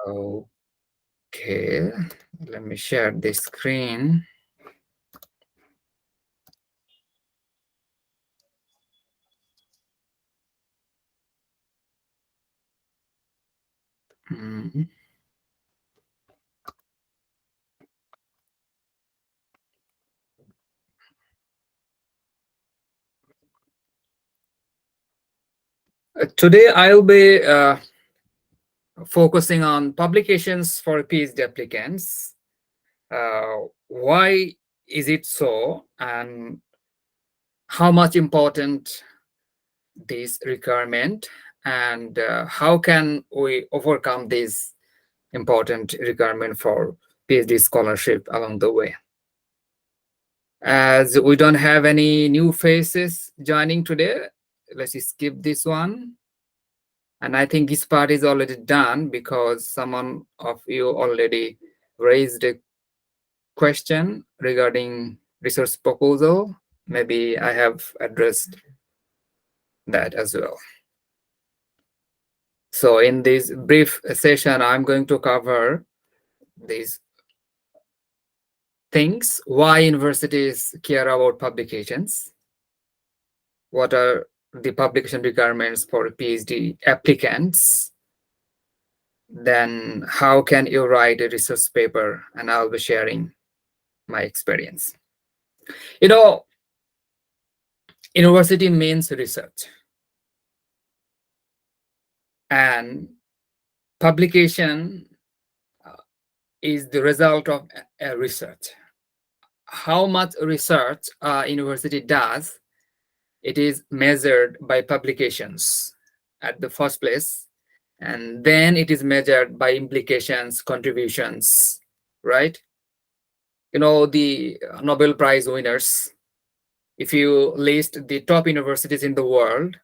Okay, let me share the screen. Mhm. Today I'll be focusing on publications for PhD applicants. Why is it so, and how much important this requirement, and how can we overcome this important requirement for PhD scholarship along the way? As we don't have any new faces joining today, let's skip this one. And I think this part is already done because someone of you already raised a question regarding research proposal. Maybe I have addressed that as well. So in this brief session, I'm going to cover these things: why universities care about publications, what are the publication requirements for PhD applicants, then how can you write a research paper, and I'll be sharing my experience. You know, university means research, and publication is the result of a research. How much research a university does, it is measured by publications at the first place, and then it is measured by implications, contributions, right? You know, the Nobel Prize winners, if you list the top universities in the world,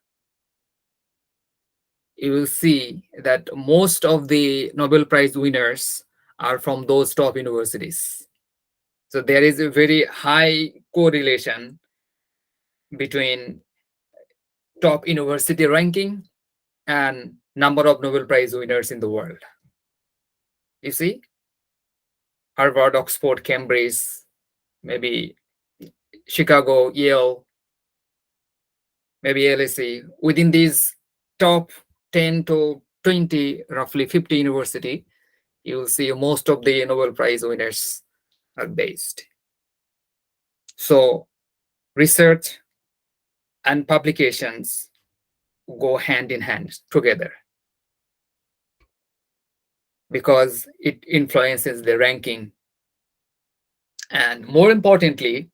you will see that most of the Nobel Prize winners are from those top universities. So there is a very high correlation between top university ranking and number of Nobel Prize winners in the world. You see, Harvard, Oxford, Cambridge, maybe Chicago, Yale, maybe LSE. Within these top 10 to 20, roughly 50 university, you will see most of the Nobel Prize winners are based. So research and publications go hand in hand together because it influences the ranking. And more importantly,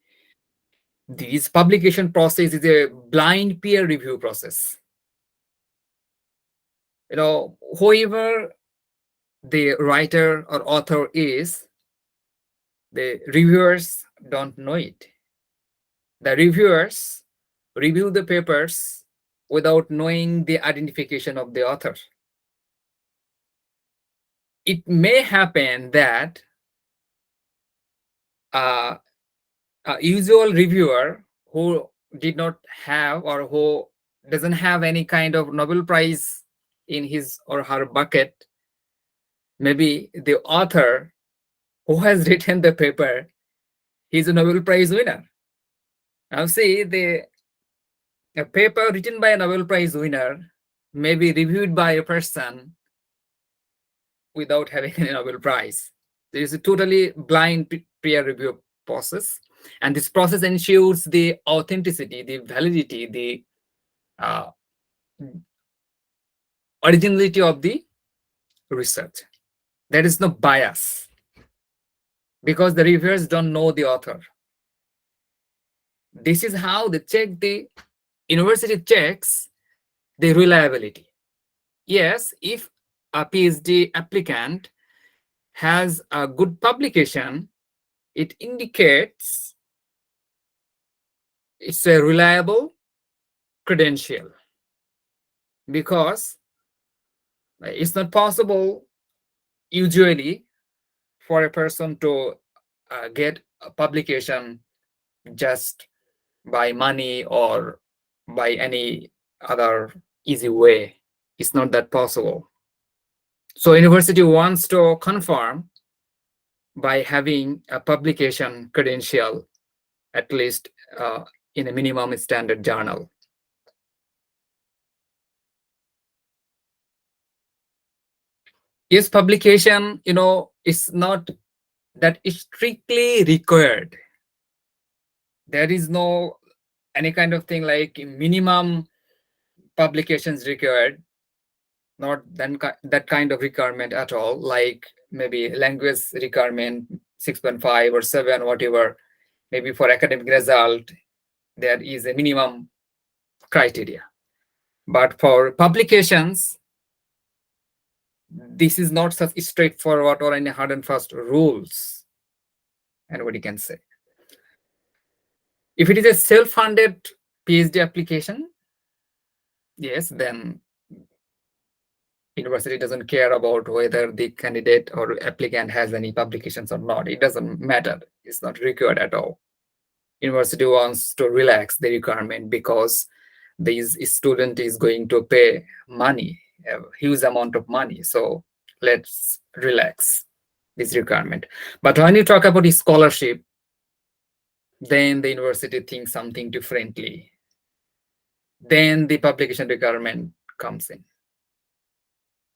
this publication process is a blind peer review process. You know, whoever the writer or author is, the reviewers don't know it. The reviewers review the papers without knowing the identification of the author. It may happen that a usual reviewer who did not have, or who doesn't have any kind of Nobel Prize in his or her bucket, maybe the author who has written the paper, he's a Nobel Prize winner. Now see, a paper written by a Nobel Prize winner may be reviewed by a person without having a Nobel Prize. There is a totally blind peer review process, and this process ensures the authenticity, the validity, the uh, originality of the research. There is no bias because the reviewers don't know the author. This is how the university checks the reliability. Yes, if a PhD applicant has a good publication, it indicates it's a reliable credential, because it's not possible usually for a person to get a publication just by money or by any other easy way. It's not that possible. So university wants to confirm by having a publication credential, at least in a minimum standard journal. Yes, publication, is not that is strictly required. There is no any kind of thing like minimum publications required, not then that kind of requirement at all, like maybe language requirement 6.5 or 7, whatever. Maybe for academic result, there is a minimum criteria. But for publications, this is not such straightforward or any hard and fast rules, anybody can say. If it is a self-funded PhD application, yes, then university doesn't care about whether the candidate or applicant has any publications or not. It doesn't matter. It's not required at all. University wants to relax the requirement because this student is going to pay money, a huge amount of money. So let's relax this requirement. But when you talk about scholarship, then the university thinks something differently. Then the publication requirement comes in.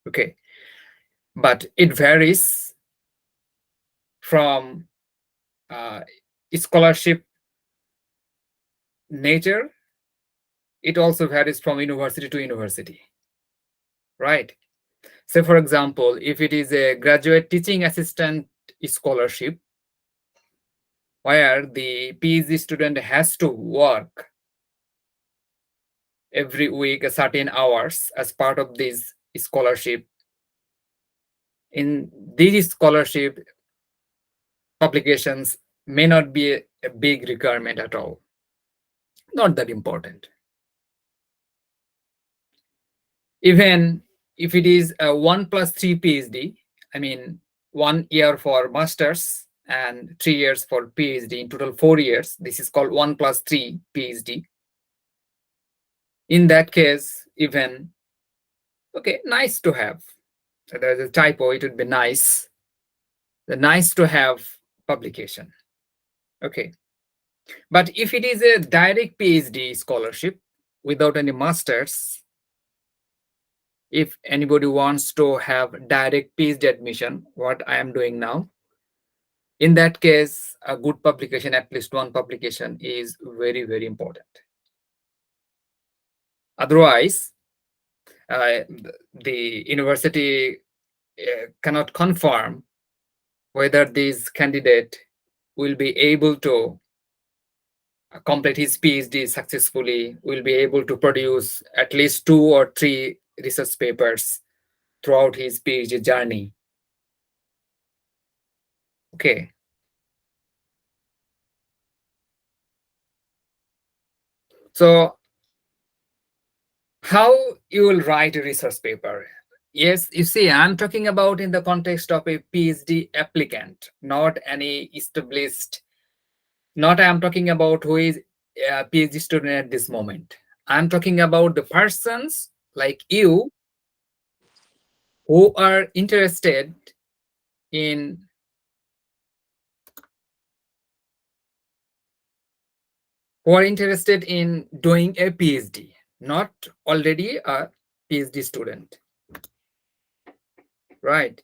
Okay. But it varies from scholarship nature. It also varies from university to university, right? So, for example, if it is a graduate teaching assistant scholarship, where the PhD student has to work every week a certain hours as part of this scholarship, in these scholarship, publications may not be a big requirement at all. Not that important. Even if it is a 1+3 PhD, I mean, 1 year for masters and 3 years for PhD, in total 4 years, this is called 1+3 PhD. In that case, even, okay, nice to have. So there's a typo, it would be nice. The nice to have publication. Okay. But if it is a direct PhD scholarship without any masters, if anybody wants to have direct PhD admission, what I am doing now, in that case, a good publication, at least one publication, is very, very important. Otherwise, the university cannot confirm whether this candidate will be able to complete his PhD successfully, will be able to produce at least 2 or 3 research papers throughout his PhD journey. Okay. So how you will write a research paper? Yes, you see, I'm talking about in the context of a PhD applicant, not any established, not I'm talking about who is a PhD student at this moment. I'm talking about the persons like you who are interested in doing a PhD, not already a PhD student, right?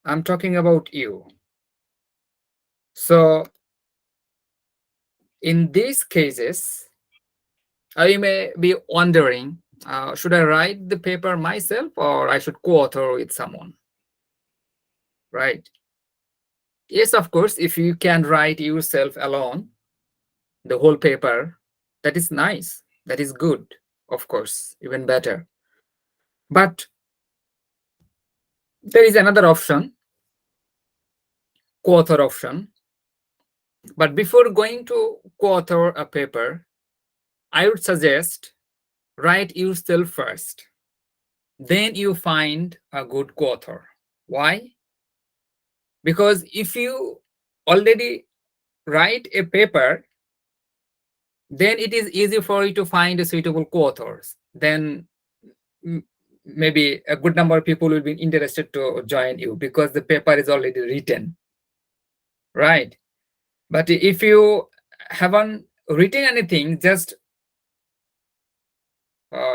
I'm talking about you. So in these cases, you may be wondering, should I write the paper myself or I should co-author with someone, right? Yes, of course, if you can write yourself alone, the whole paper, that is nice. That is good, of course, even better. But there is another option, co-author option. But before going to co-author a paper, I would suggest write yourself first. Then you find a good co-author. Why? Because if you already write a paper, then it is easy for you to find a suitable co-authors. Then maybe a good number of people will be interested to join you because the paper is already written, right? But if you haven't written anything, just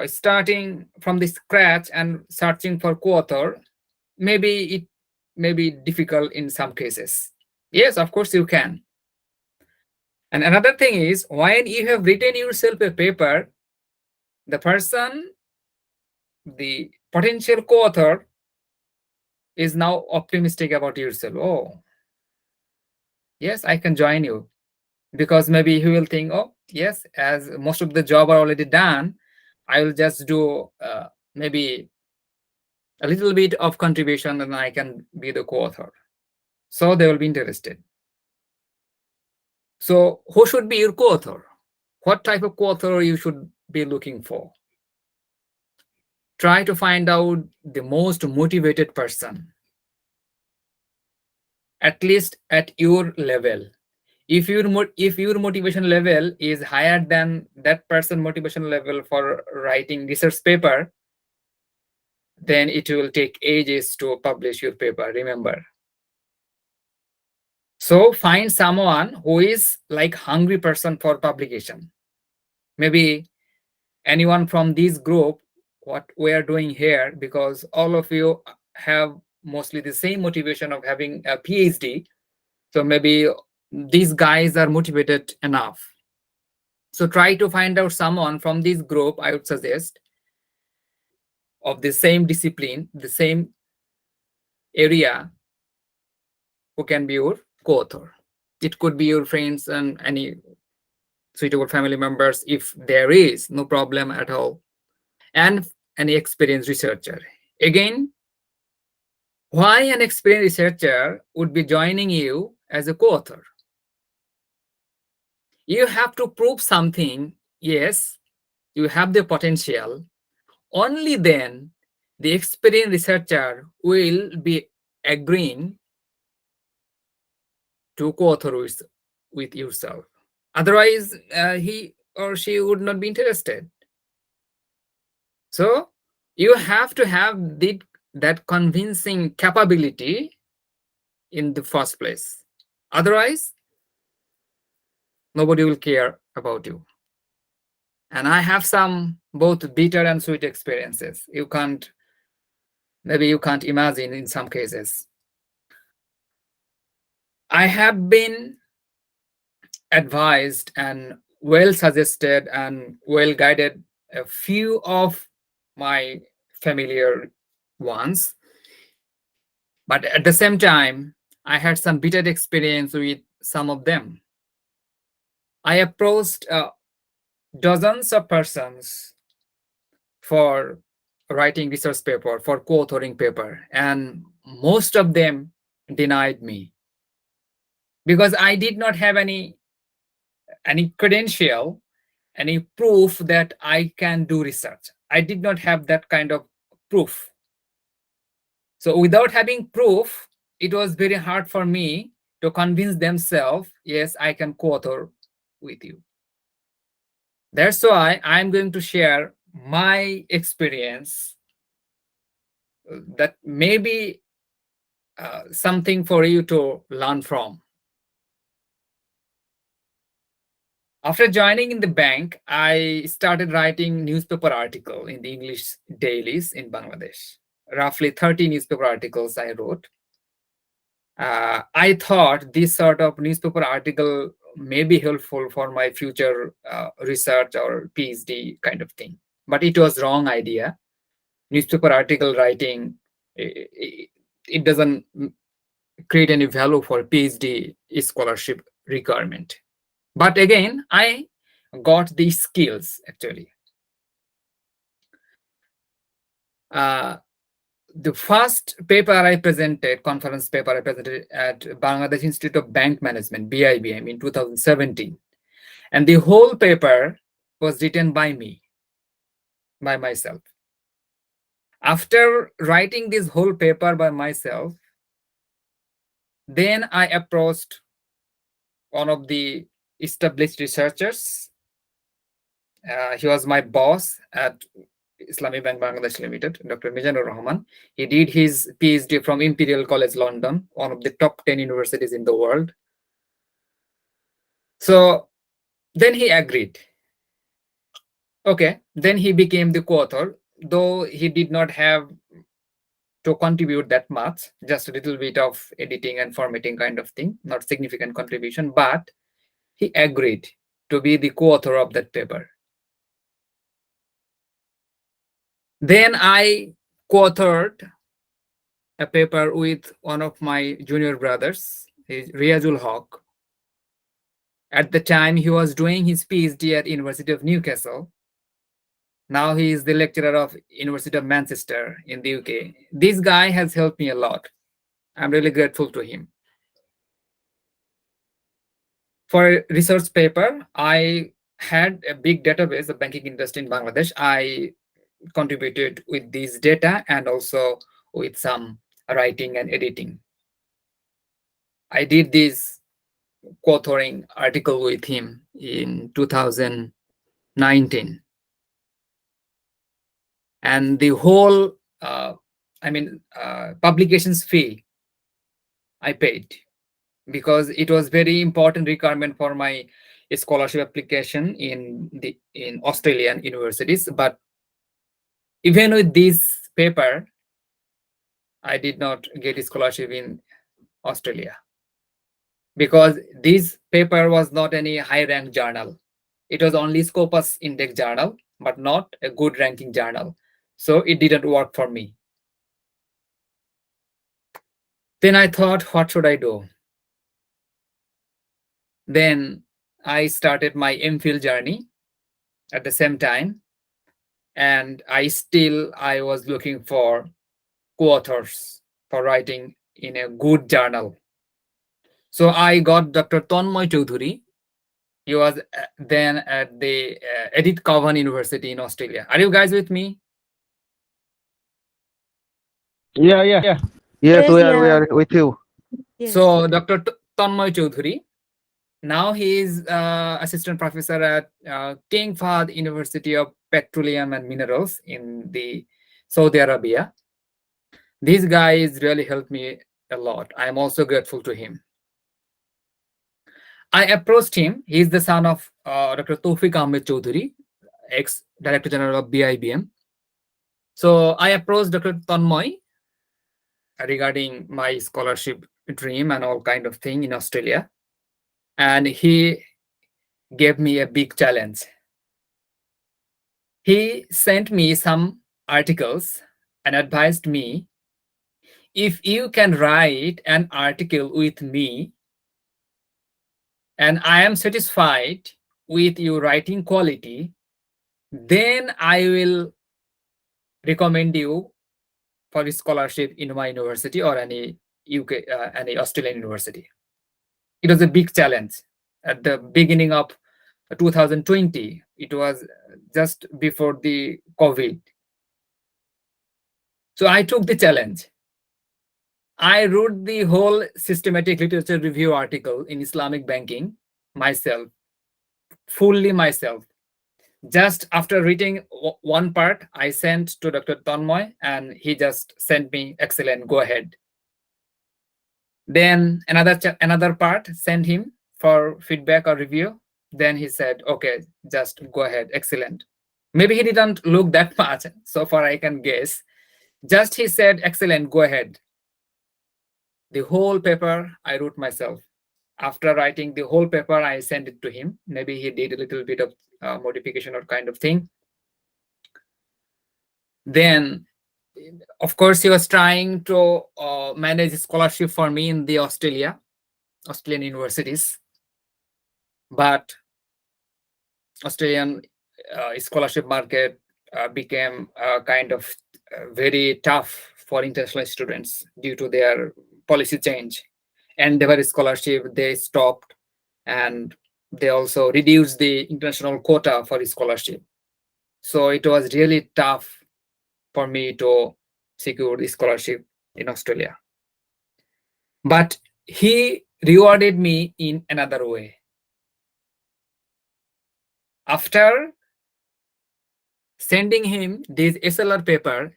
starting from the scratch and searching for co-author, maybe it may be difficult in some cases. Yes, of course you can. And another thing is, when you have written yourself a paper, the person, the potential co-author, is now optimistic about yourself. Oh, yes, I can join you. Because maybe he will think, oh, yes, as most of the job are already done, I will just do maybe a little bit of contribution and I can be the co-author. So they will be interested. So who should be your co-author? What type of co-author you should be looking for? Try to find out the most motivated person, at least at your level. If your motivation level is higher than that person motivation level for writing research paper, then it will take ages to publish your paper, remember. So find someone who is like hungry person for publication. Maybe anyone from this group, what we are doing here, because all of you have mostly the same motivation of having a PhD. So maybe these guys are motivated enough. So try to find out someone from this group, I would suggest, of the same discipline, the same area, who can be your co-author. It could be your friends and any suitable family members if there is, no problem at all. And any experienced researcher. Again, why an experienced researcher would be joining you as a co-author? You have to prove something. Yes, you have the potential. Only then the experienced researcher will be agreeing to co-author with yourself. Otherwise, he or she would not be interested. So you have to have that convincing capability in the first place. Otherwise, nobody will care about you. And I have some both bitter and sweet experiences. Maybe you can't imagine in some cases. I have been advised and well suggested and well guided a few of my familiar ones, but at the same time I had some bitter experience with some of them. I approached dozens of persons for writing research paper, for co-authoring paper, and most of them denied me because I did not have any credential, any proof that I can do research. I did not have that kind of proof. So without having proof, it was very hard for me to convince themselves, yes, I can co-author with you. That's why I'm going to share my experience that may be something for you to learn from. After joining in the bank, I started writing newspaper article in the English dailies in Bangladesh. Roughly 30 newspaper articles I wrote. I thought this sort of newspaper article may be helpful for my future research or PhD kind of thing. But it was wrong idea. Newspaper article writing, it doesn't create any value for PhD scholarship requirement. But again, I got these skills actually. The first paper I presented, conference paper I presented at Bangladesh Institute of Bank Management, BIBM, in 2017. And the whole paper was written by me, by myself. After writing this whole paper by myself, then I approached one of the established researchers. He was my boss at Islamic Bank Bangladesh Limited, Dr. Mizanur Rahman. He did his PhD from Imperial College London, one of the top 10 universities in the world. So then he agreed. Okay, then he became the co-author, though he did not have to contribute that much, just a little bit of editing and formatting kind of thing, not significant contribution, but he agreed to be the co-author of that paper. Then I co-authored a paper with one of my junior brothers, Riazul Haq. At the time, he was doing his PhD at University of Newcastle. Now he is the lecturer of University of Manchester in the UK. This guy has helped me a lot. I'm really grateful to him. For a research paper, I had a big database of banking industry in Bangladesh. I contributed with this data and also with some writing and editing. I did this co-authoring article with him in 2019. And the whole, publications fee I paid, because it was very important requirement for my scholarship application in Australian universities. But even with this paper, I did not get a scholarship in Australia, because this paper was not any high rank journal. It was only Scopus Index journal, but not a good ranking journal. So it didn't work for me. Then I thought, what should I do? Then I started my MPhil journey at the same time. And I was looking for co-authors for writing in a good journal. So I got Dr. Tanmoy Choudhury. He was then at the Edith Cowan University in Australia. Are you guys with me? Yeah, yeah. Yes, Yes, we yeah. are with you. Yes. So Dr. Tanmoy Choudhury, now he is assistant professor at King Fahd University of Petroleum and Minerals in the Saudi Arabia. This guy has really helped me a lot. I am also grateful to him. I approached him. He is the son of Dr. Tawfiq Ahmed Choudhury, ex-Director General of BIBM. So I approached Dr. Tanmoy regarding my scholarship dream and all kind of thing in Australia. And he gave me a big challenge. He sent me some articles and advised me, if you can write an article with me and I am satisfied with your writing quality, then I will recommend you for a scholarship in my university or any any Australian university. It was a big challenge at the beginning of 2020. It was just before the COVID. So I took the challenge. I wrote the whole systematic literature review article in Islamic banking myself, fully myself. Just after reading one part, I sent to Dr. Tanmoy and he just sent me, excellent, go ahead. Then another part, sent him for feedback or review. Then he said, okay, just go ahead, excellent. Maybe he didn't look that much, so far I can guess. Just he said, excellent, go ahead. The whole paper I wrote myself. After writing the whole paper, I sent it to him. Maybe he did a little bit of modification or kind of thing. Then, of course, he was trying to manage scholarship for me in the Australian universities. But Australian scholarship market became kind of very tough for international students due to their policy change. Endeavour scholarship, they stopped, and they also reduced the international quota for scholarship. So it was really tough for me to secure the scholarship in Australia. But he rewarded me in another way. After sending him this SLR paper,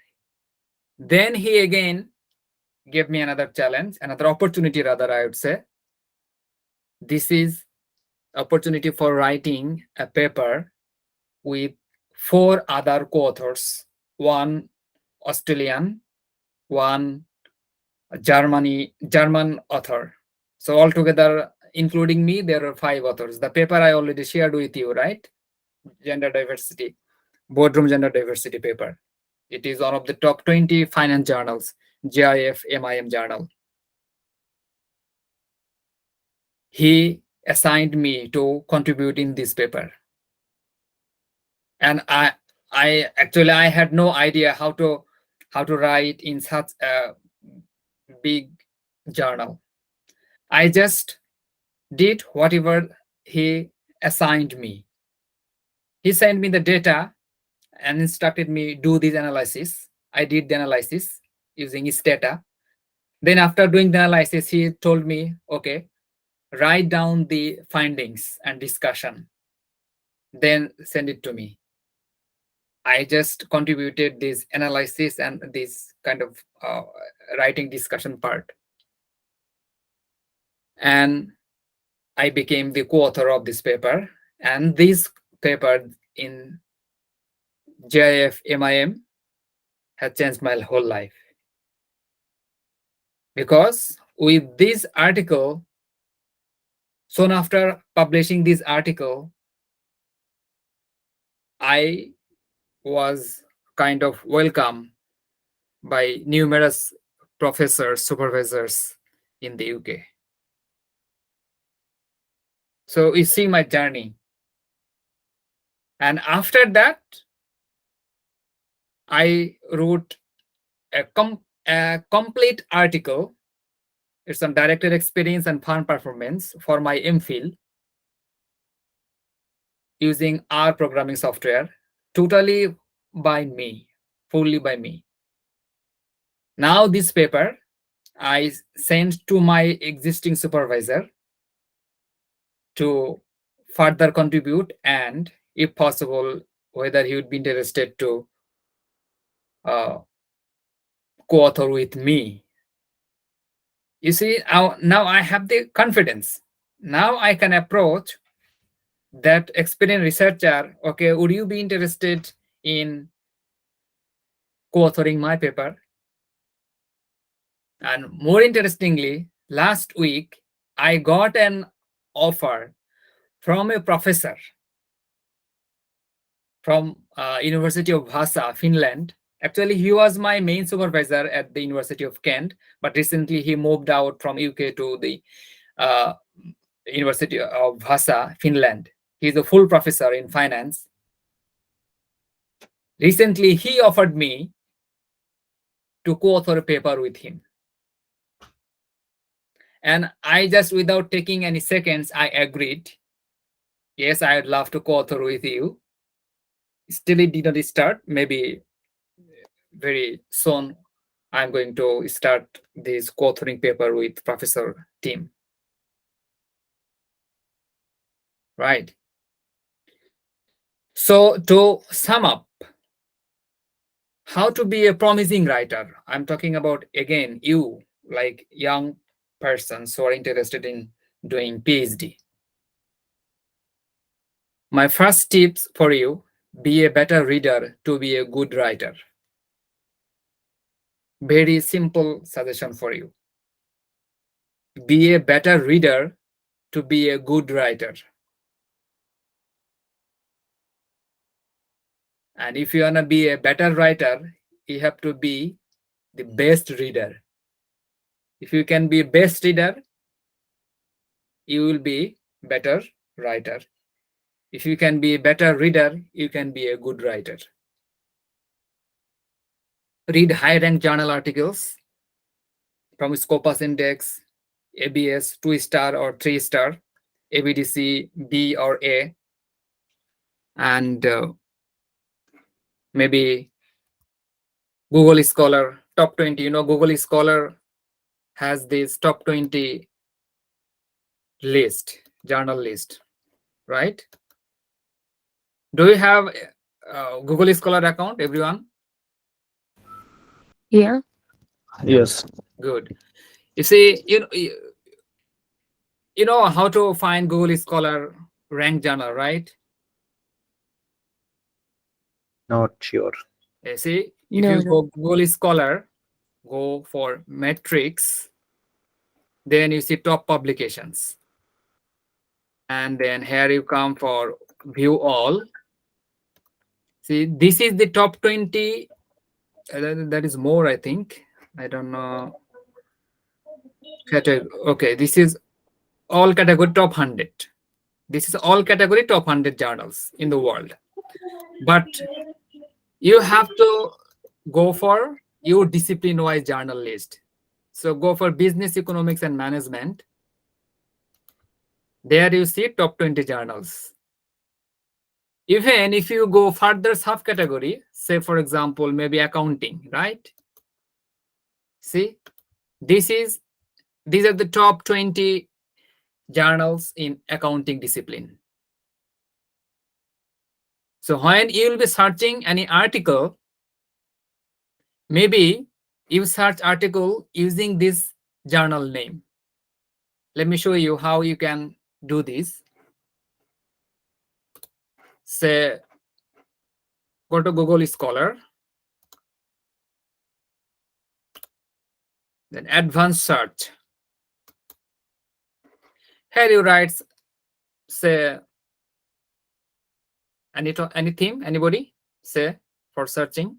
then he again gave me another challenge, another opportunity rather, I would say. This is opportunity for writing a paper with 4 other co-authors, one Australian, one German author. So altogether, including me, there are 5 authors. The paper I already shared with you, right? Gender diversity, boardroom gender diversity paper. It is one of the top 20 finance journals, GIF MIM journal. He assigned me to contribute in this paper, and I had no idea how to write in such a big journal. I just did whatever he assigned me. He sent me the data and instructed me do this analysis. I did the analysis using his data. Then after doing the analysis, he told me, okay, write down the findings and discussion, then send it to me. I just contributed this analysis and this kind of writing discussion part. And I became the co-author of this paper. And this paper in GIF MIM has changed my whole life. Because with this article, soon after publishing this article, I was kind of welcomed by numerous professors, supervisors in the UK. So you see my journey. And after that, I wrote a complete article. It's on director experience and fund performance for my MPhil using R programming software, totally by me, fully by me. Now this paper I sent to my existing supervisor to further contribute, and if possible, whether he would be interested to co-author with me. You see, now I have the confidence. Now I can approach that experienced researcher. Okay, would you be interested in co-authoring my paper? And more interestingly, last week I got an offer from a professor from University of Vasa, Finland. Actually, he was my main supervisor at the University of Kent, but recently he moved out from UK to the uh, University of Vasa, Finland. He's a full professor in finance. Recently, he offered me to co-author a paper with him. And I just, without taking any seconds, I agreed. Yes, I would love to co-author with you. Still, it did not start. Maybe very soon, I'm going to start this co-authoring paper with Professor Tim. Right. So to sum up, how to be a promising writer? I'm talking about, again, you, like young persons who are interested in doing PhD. My first tips for you: be a better reader to be a good writer. Very simple suggestion for you. Be a better reader to be a good writer. And if you want to be a better writer, you have to be the best reader. If you can be best reader, you will be better writer. If you can be a better reader, you can be a good writer. Read high-ranked journal articles from Scopus Index, ABS 2-star or 3-star, ABDC B or A, and maybe Google Scholar top 20. Google Scholar has this top 20 list, journal list, right? Do you have Google Scholar account, everyone? Yeah. Yes. Good. You see, you know how to find Google Scholar rank journal, right? Not sure. You see, if No, you no. go Google Scholar, go for metrics, then you see top publications. And then here you come for view all. See, this is the top 20. That is more, I think. I don't know. Okay, this is all category top 100. This is all category top 100 journals in the world. But you have to go for your discipline wise journal list. So go for business, economics, and management. There you see top 20 journals. Even if you go further subcategory, say for example, maybe accounting, right? See, this is these are the top 20 journals in accounting discipline. So when you will be searching any article, maybe you search article using this journal name. Let me show you how you can do this. Say, go to Google Scholar, then advanced search. Here you write, say, any theme, anybody? Say, for searching.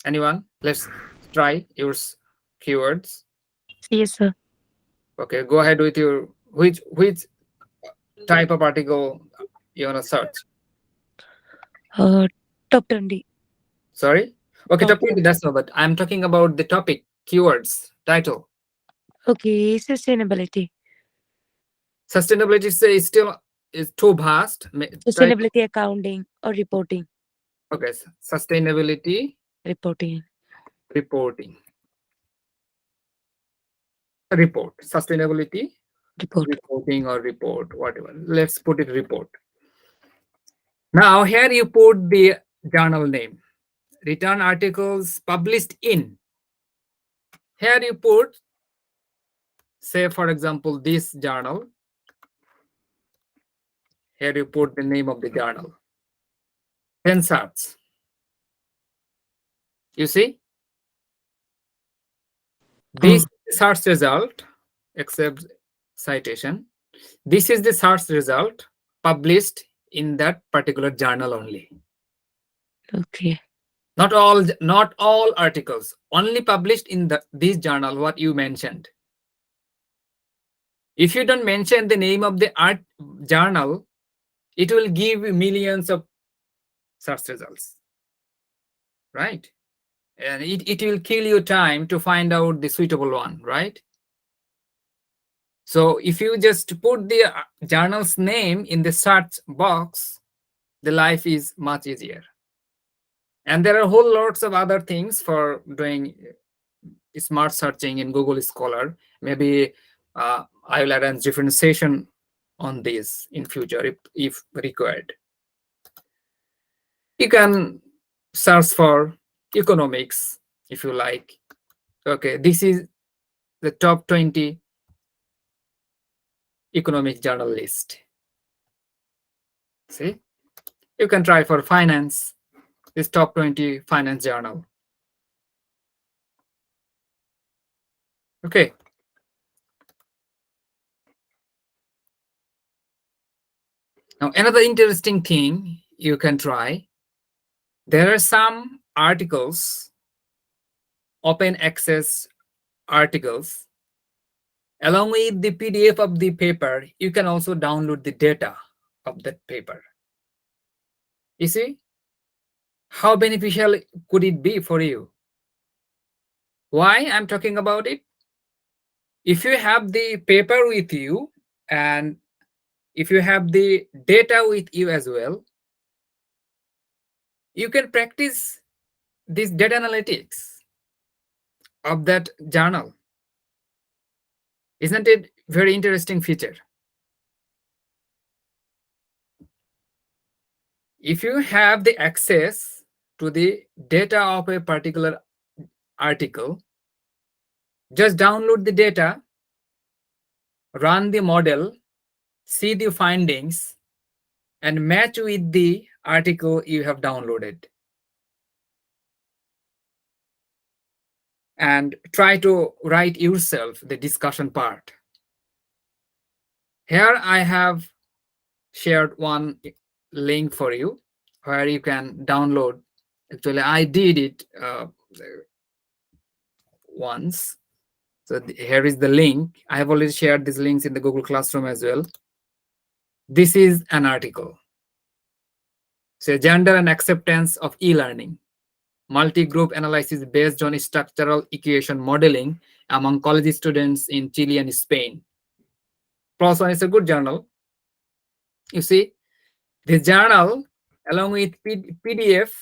Anyone? Let's try your keywords. Yes, sir. Okay, go ahead with your which type of article you wanna search. Uh, Top 20. Sorry. Okay, Top. topic that's no, but I'm talking about the topic, keywords, title. Okay, sustainability. Sustainability is still is too vast. Try to Sustainability accounting or reporting. okay, sustainability Reporting. reporting. Report. Sustainability Report. reporting or report, whatever. Let's put it report. Now here you put the journal name. Return articles published in. Here you put, say for example, this journal. Here you put the name of the journal. Then search. You see, this Oh, is the search result, except citation. This is the search result published in that particular journal only. okay. Not all articles, only published in this journal, what you mentioned. If you don't mention the name of the art journal, it will give you millions of search results, right? And it will kill you time to find out the suitable one, right? So if you just put the journal's name in the search box, the life is much easier. And there are whole lots of other things for doing smart searching in Google Scholar. Maybe I will arrange different session on this in future if required. You can search for economics if you like. Okay, this is the top 20 economic journal list. See, you can try for finance, this top 20 finance journal. Okay. Now, another interesting thing you can try, there are some articles, open access articles. Along with the PDF of the paper, you can also download the data of that paper. You see, how beneficial could it be for you? Why I'm talking about it? If you have the paper with you and if you have the data with you as well, you can practice this data analytics of that journal. Isn't it very interesting feature? If you have the access to the data of a particular article, just download the data, run the model, see the findings, and match with the article you have downloaded. And try to write yourself the discussion part. Here I have shared one link for you where you can download. Actually, I did it once. So here is the link. I have already shared these links in the Google Classroom as well. This is an article. So gender and acceptance of e-learning. Multi-group analysis based on structural equation modeling among college students in Chile and Spain. PLOS ONE is a good journal. You see, the journal along with PDF,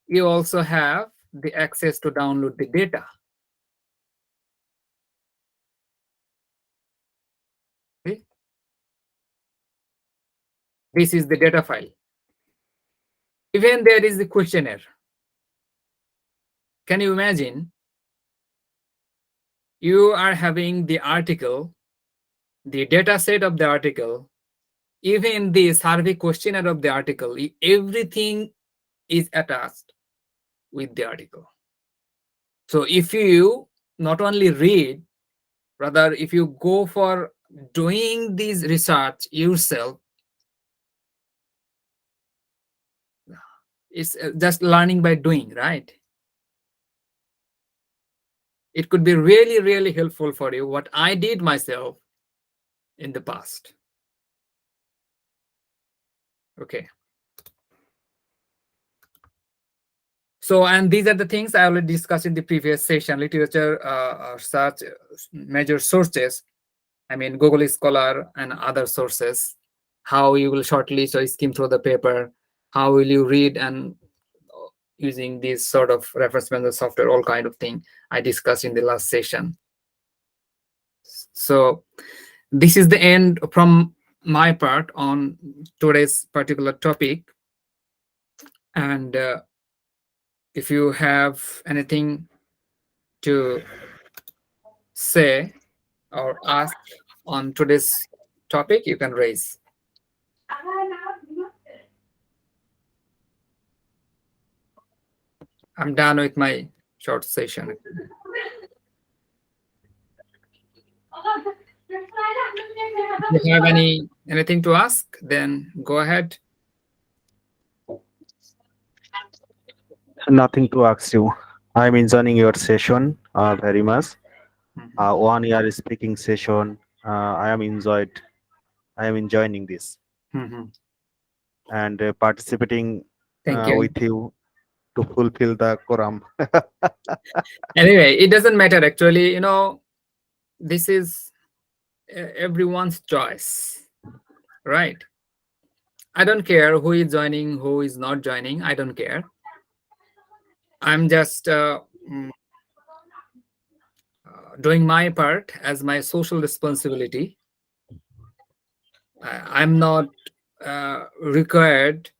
you also have the access to download the data. Okay? This is the data file. Even there is the questionnaire. Can you imagine? You are having the article, the data set of the article, even the survey questionnaire of the article, everything is attached with the article. So if you not only read, rather if you go for doing this research yourself, it's just learning by doing, right? It could be really, really helpful for you, what I did myself in the past. Okay. So, and these are the things I already discussed in the previous session: literature, search, major sources. I mean, Google Scholar and other sources. How you will shortlist or skim through the paper. How will you read and using this sort of reference management software, all kind of thing I discussed in the last session. So this is the end from my part on today's particular topic. And if you have anything to say or ask on today's topic, you can raise. I'm done with my short session. If you have anything to ask, then go ahead. Nothing to ask you. I'm enjoying your session very much. Mhm. 1 year speaking session. I am enjoyed. I am enjoying this Mhm. and participating Thank you. with you to fulfill the quorum. Anyway, it doesn't matter actually. This is everyone's choice, right? I don't care who is joining, who is not joining. I don't care. I'm just doing my part as my social responsibility. I'm not required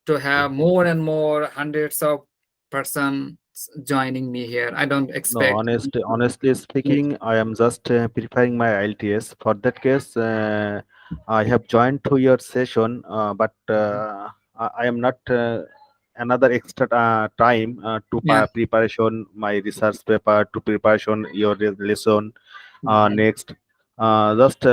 to have more and more hundreds of persons joining me here. I don't No, expect. honestly speaking, I am just preparing my IELTS. For that case, I have joined to your session, but I am not another extra time to Yeah. preparation my research paper to preparation your lesson Mhm. next. Just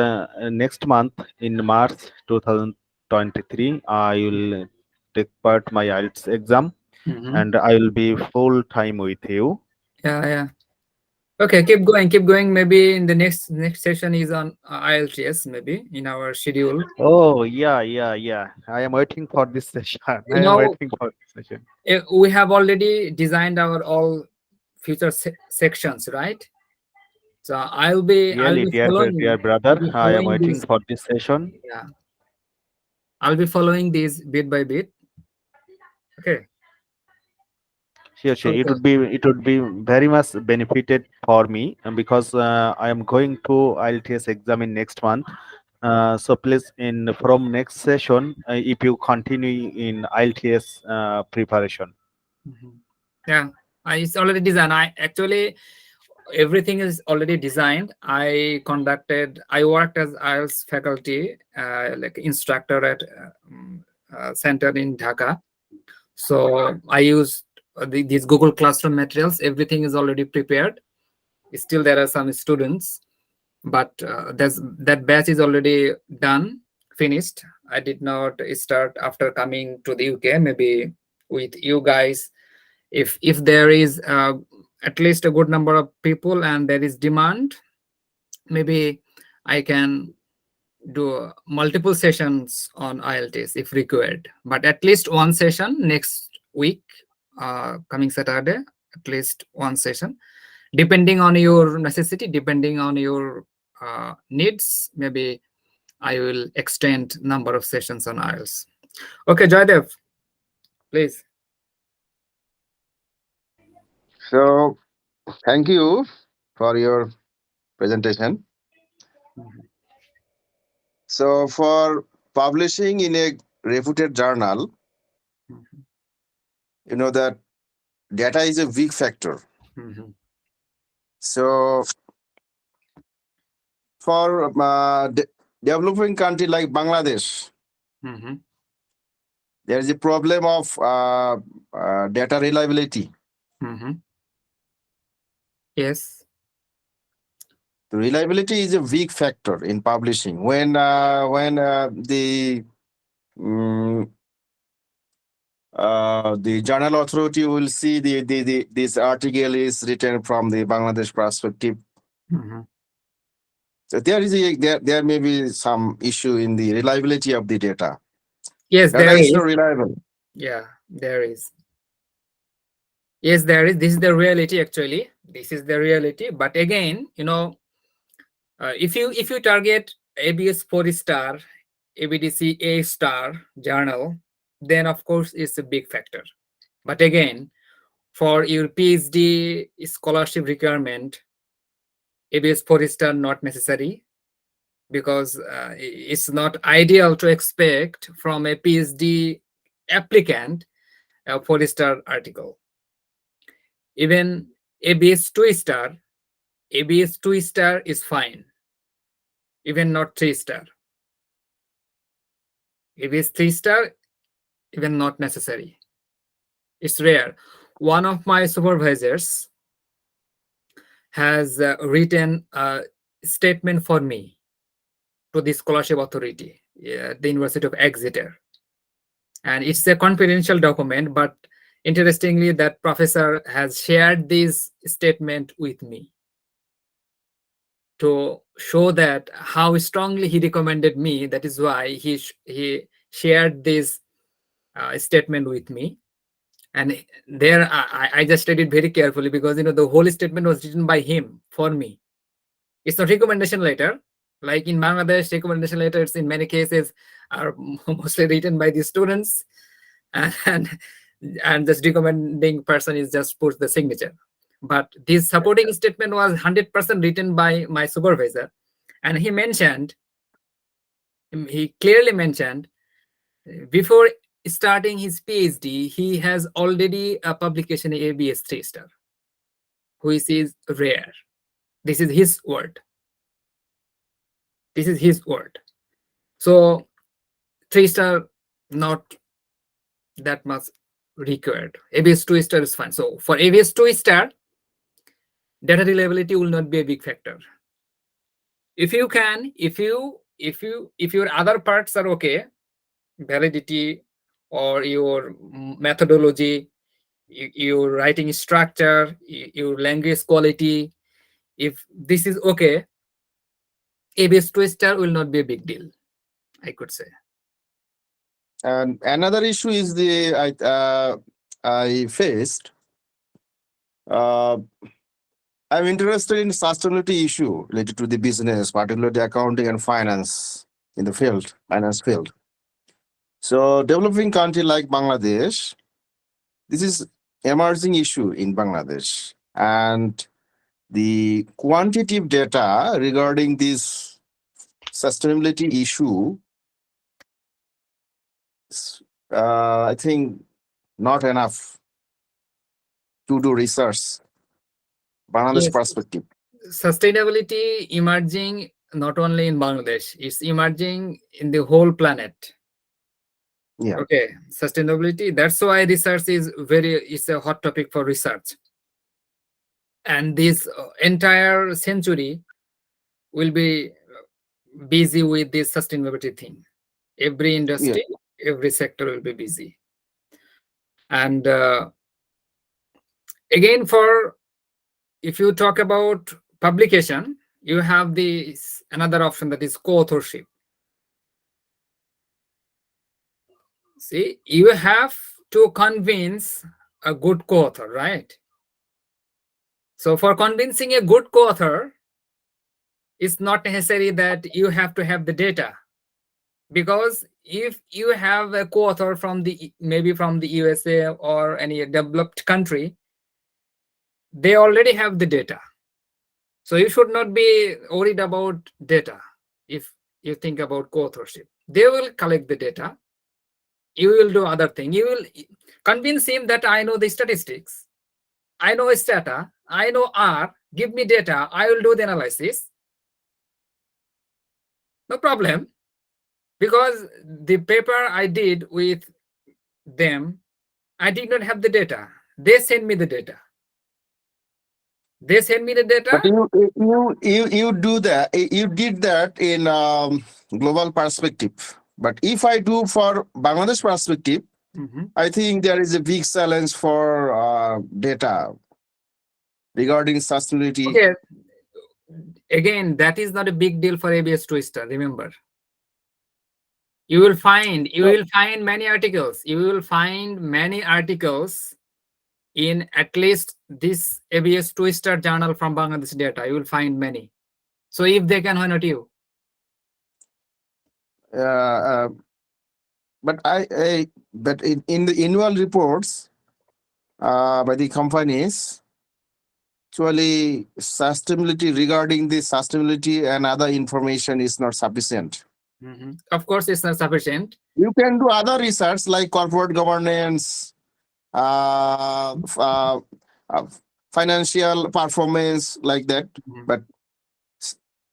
next month in March 2023, I will take part my IELTS exam, Mhm. and I will be full time with you. Yeah, yeah. Okay, keep going, keep going. Maybe in the next session is on IELTS, maybe in our schedule. Oh, yeah, yeah, yeah. I am waiting for this session. I You am know, waiting for this session. we have already designed our all future sections, right? So I'll Really, be following, dear brother, I am waiting these. for this session. Yeah, I'll be following these bit by bit. Okay. Sure, sure. Okay. It would be very much benefited for me because I am going to IELTS exam in next month. So please, in from next session, if you continue in IELTS preparation. Mhm. Yeah, it's already designed. I actually everything is already designed. I worked as IELTS faculty, like instructor at center in Dhaka. So I used these Google Classroom materials. Everything is already prepared. Still, there are some students, but that batch is already done, finished. I did not start after coming to the UK. Maybe with you guys, if there is at least a good number of people and there is demand, maybe I can do multiple sessions on IELTS if required, but at least one session next week, coming Saturday, at least one session, depending on your necessity, depending on your needs. Maybe I will extend number of sessions on IELTS. Okay, Joydev, please. So thank you for your presentation. Mhm. So for publishing in a reputed journal, Mhm. you know that data is a big factor. Mhm. So for developing country like Bangladesh, Mhm. there is a problem of data reliability. Mhm. Yes. The reliability is a big factor in publishing. Mm, the journal authority will see this article is written from the Bangladesh perspective. Mhm. So there may be some issue in the reliability of the data. Yes, Data there is is. not reliable. Yeah, there is. Yes, there is. This is the reality. Actually, this is the reality. But again, if you target ABS 4 star, ABDC A star journal, then of course it's a big factor. But again, for your PhD scholarship requirement, ABS 4 star not necessary, because it's not ideal to expect from a PhD applicant a 4 star article. Even ABS 2 star, ABS 2 star is fine, even not 3 star. ABS 3 star, even not necessary. It's rare. One of my supervisors has written a statement for me to the scholarship authority, the University of Exeter, and it's a confidential document. But interestingly, that professor has shared this statement with me to show that how strongly he recommended me. That is why he shared this statement with me. And there I just read it very carefully, because the whole statement was written by him for me. It's not recommendation letter. Like in Bangladesh, recommendation letters in many cases are mostly written by the students, and and this recommending person is just puts the signature. But this supporting statement was 100% written by my supervisor, and he clearly mentioned, before starting his PhD, he has already a publication in ABS 3 star, which is rare. This is his word. This is his word. So 3 star not that much required. ABS 2 star is fine. So for ABS 2 star, data reliability will not be a big factor. If you can, if your other parts are okay, validity or your methodology, your writing structure, your language quality, if this is okay, ABS 2 star will not be a big deal, I could say. And another issue is I faced. Uh, I'm interested in sustainability issue related to the business, particularly accounting and finance field. So developing country like Bangladesh, this is emerging issue in Bangladesh, and the quantitative data regarding this sustainability issue, I think not enough to do research. Bangladesh Yes, perspective. sustainability emerging not only in Bangladesh, it's emerging in the whole planet. Yeah. Okay, sustainability. That's why research is it's a hot topic for research. And this entire century will be busy with this sustainability thing. Every industry, every sector will be busy. And again, if you talk about publication, you have this another option, that is co-authorship. See, you have to convince a good co-author, right? So for convincing a good co-author, it's not necessary that you have to have the data, because if you have a co-author from maybe from the USA or any developed country, they already have the data. So you should not be worried about data. If you think about co-authorship, they will collect the data. You will do other thing. You will convince him that I know the statistics, I know stata, I know R, give me data, I will do the analysis. No problem. Because the paper I did with them, I did not have the data. They sent me the data. They send me the data. But you do that. You did that in global perspective. But if I do for Bangladesh perspective, I think there is a big challenge for data regarding sustainability. Okay. Again, that is not a big deal for ABS Twister. Remember, you will find many articles. You will find many articles in at least this ABS Twister journal from Bangladesh data. You will find many. So if they can, why not you? But but in the annual reports by the companies, actually sustainability regarding the sustainability and other information is not sufficient. Of course, it's not sufficient. You can do other research like corporate governance, financial performance, like that. But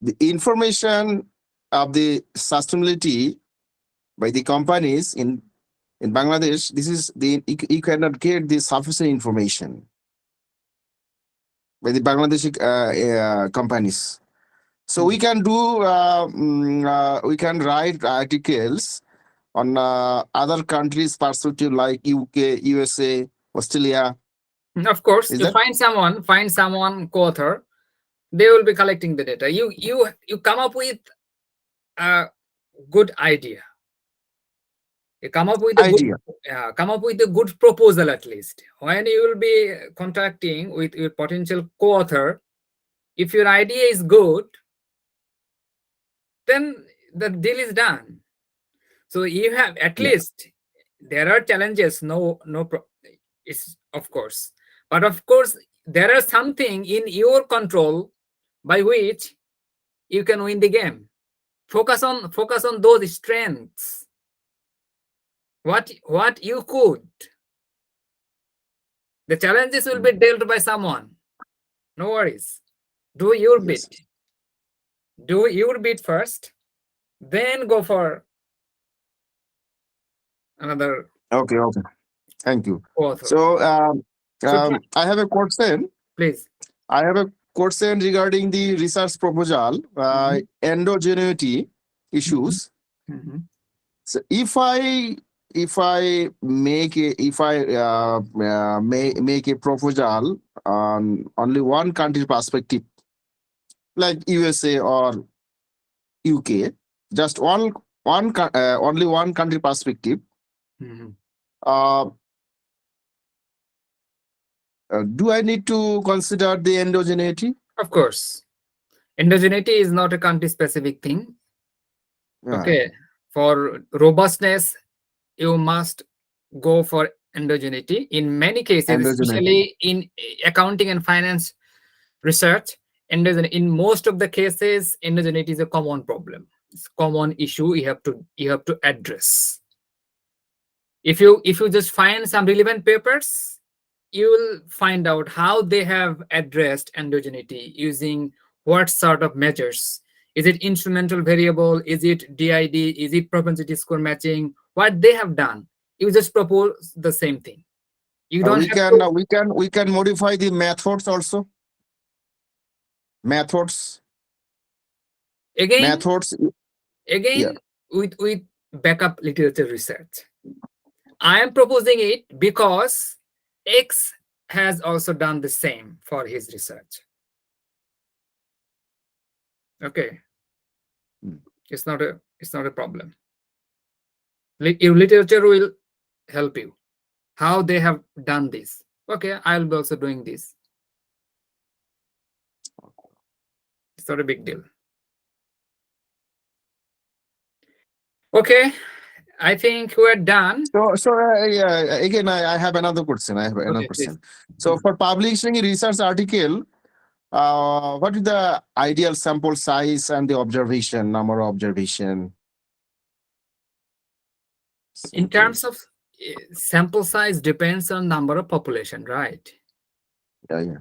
the information of the sustainability by the companies in Bangladesh, this is you cannot get the sufficient information by the Bangladeshi companies. So we can do we can write articles on other countries' perspective like UK, USA, Australia. Of course, Is you that? find someone co-author. They will be collecting the data. You come up with a good idea. You come up with a good proposal at least. When you will be contacting with your potential co-author, if your idea is good, then the deal is done. So you have at least, there are challenges. It's of course, but of course there are something in your control by which you can win the game. Focus on those strengths. What you could. The challenges will be dealt by someone. No worries. Do your bit. Do your bit first, then go for another. Okay. Thank you. Author. So I have a question. Please. I have a question regarding the research proposal, endogeneity issues. So if I make a proposal on only one country perspective, like USA or UK, just only one country perspective, do I need to consider the endogeneity? Of course. Endogeneity is not a country specific thing. Okay. For robustness, you must go for endogeneity. In many cases, especially in accounting and finance research, in most of the cases, endogeneity is a common problem. common issue you have to address. If you just find some relevant papers, you will find out how they have addressed endogeneity using what sort of measures. Is it instrumental variable? Is it DID? Is it propensity score matching? What they have done, you just propose the same thing. You don't we have can to, we can modify the methods also. Methods again Yeah. with backup literature research. I am proposing it because X has also done the same for his research. Okay. Hmm. It's not a problem. Your literature will help you. How they have done this. Okay, I'll be also doing this. It's not a big deal. Okay, I think we're done. So yeah, again, I have another question. I have another Okay, please. question. So for publishing a research article, what is the ideal sample size and the observation, number of observation? In terms of sample size depends on number of population, right? Yeah.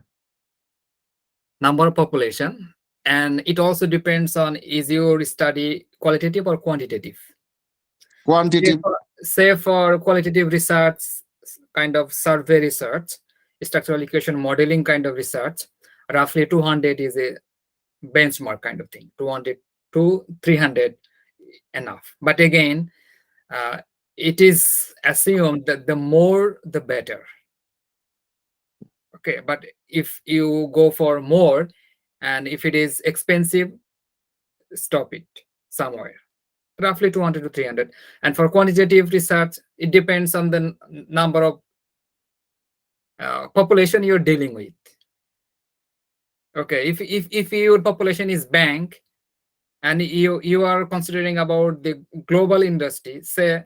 Number of population, and it also depends on is your study qualitative or quantitative. Quantitative. Say for qualitative research, kind of survey research, structural equation modeling kind of research, roughly 200 is a benchmark kind of thing. 200 to 300 enough. But again, it is assumed that the more the better. Okay, but if you go for more and if it is expensive, stop it somewhere. Roughly 200 to 300. And for quantitative research, it depends on the number of population you're dealing with. Okay, if your population is bank and you are considering about the global industry, say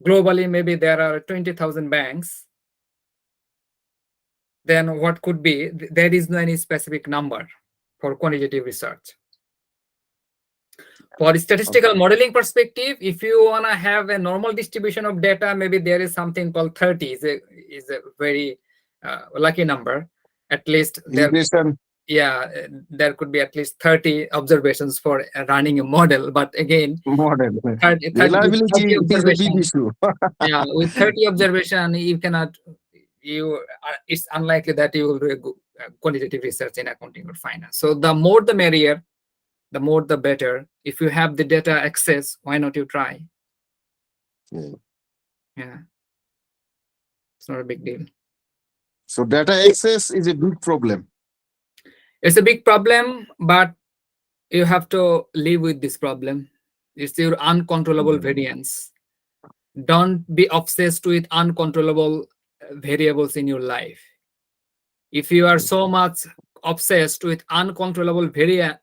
globally maybe there are 20,000 banks, then what could be, there is no any specific number for quantitative research. For statistical modeling perspective, if you want to have a normal distribution of data, maybe there is something called 30 is a very lucky number. At least there, Regression. yeah, there could be at least 30 observations for running a model. But again, Model. 30 Reliability is a big observation, issue. yeah, with 30 observation, you cannot, it's unlikely that you will do a quantitative research in accounting or finance. So the more the merrier, the more the better. If you have the data access, why not you try? Yeah, it's not a big deal. So data access is a big problem. It's a big problem, but you have to live with this problem. It's your uncontrollable variance. Don't be obsessed with uncontrollable variables in your life. If you are so much obsessed with uncontrollable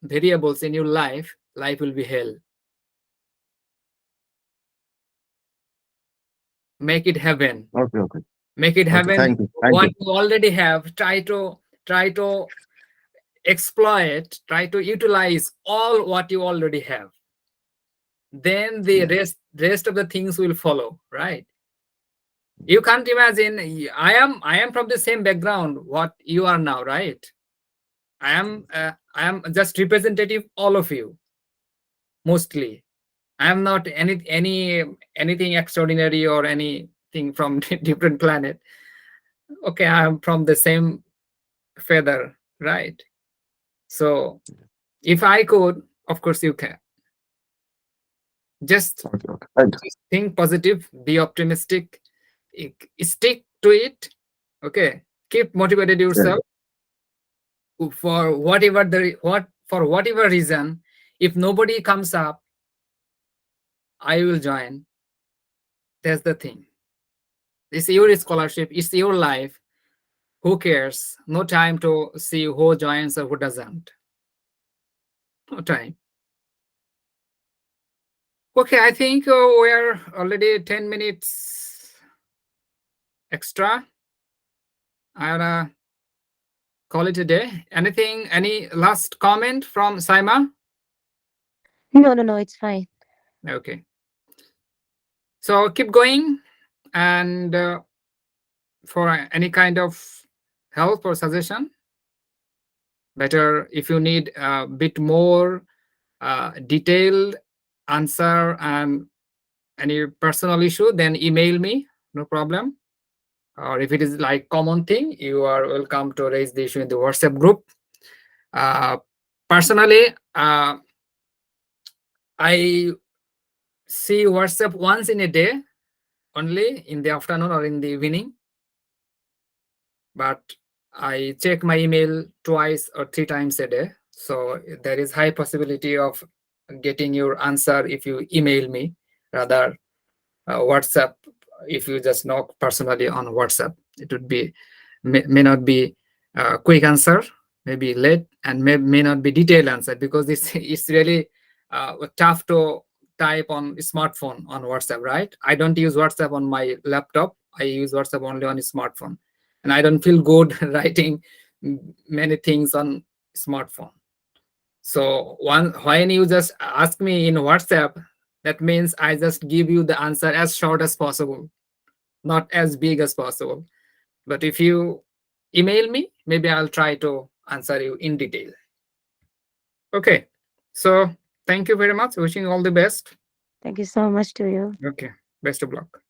variables in your life, life will be hell. Make it heaven. Okay. Make it heaven. Thank you. What you already have, try to exploit, try to utilize all what you already have. Then the rest of the things will follow, right? You can't imagine, I am from the same background what you are now, right? I am just representative all of you, mostly. I am not anything extraordinary or anything from different planet. Okay, I am from the same feather, right? So if I could, of course you can. Just think positive, be optimistic, stick to it. Okay, keep motivated yourself. For whatever reason, if nobody comes up, I will join. That's the thing. It's your scholarship, it's your life. Who cares? No time to see who joins or who doesn't. No time. Okay, I think we're already 10 minutes extra. I'll call it a day. Any last comment from Saima? No, no, no, it's fine. Okay. So keep going, and for any kind of help or suggestion, better if you need a bit more detailed answer and any personal issue, then email me, no problem. Or if it is like common thing, you are welcome to raise the issue in the WhatsApp group. Uh, Personally, I see WhatsApp once in a day, only in the afternoon or in the evening. But I check my email twice or three times a day. So there is high possibility of getting your answer if you email me, rather WhatsApp. If you just knock personally on WhatsApp, it would be may not be quick answer, maybe late, and may not be detailed answer, because it's really tough to type on smartphone on WhatsApp, right? I don't use WhatsApp on my laptop. I use WhatsApp only on a smartphone, and I don't feel good writing many things on smartphone. So when you just ask me in WhatsApp, that means I just give you the answer as short as possible, not as big as possible. But if you email me, maybe I'll try to answer you in detail. Okay. So thank you very much. Wishing you all the best. Thank you so much to you. Okay. Best of luck.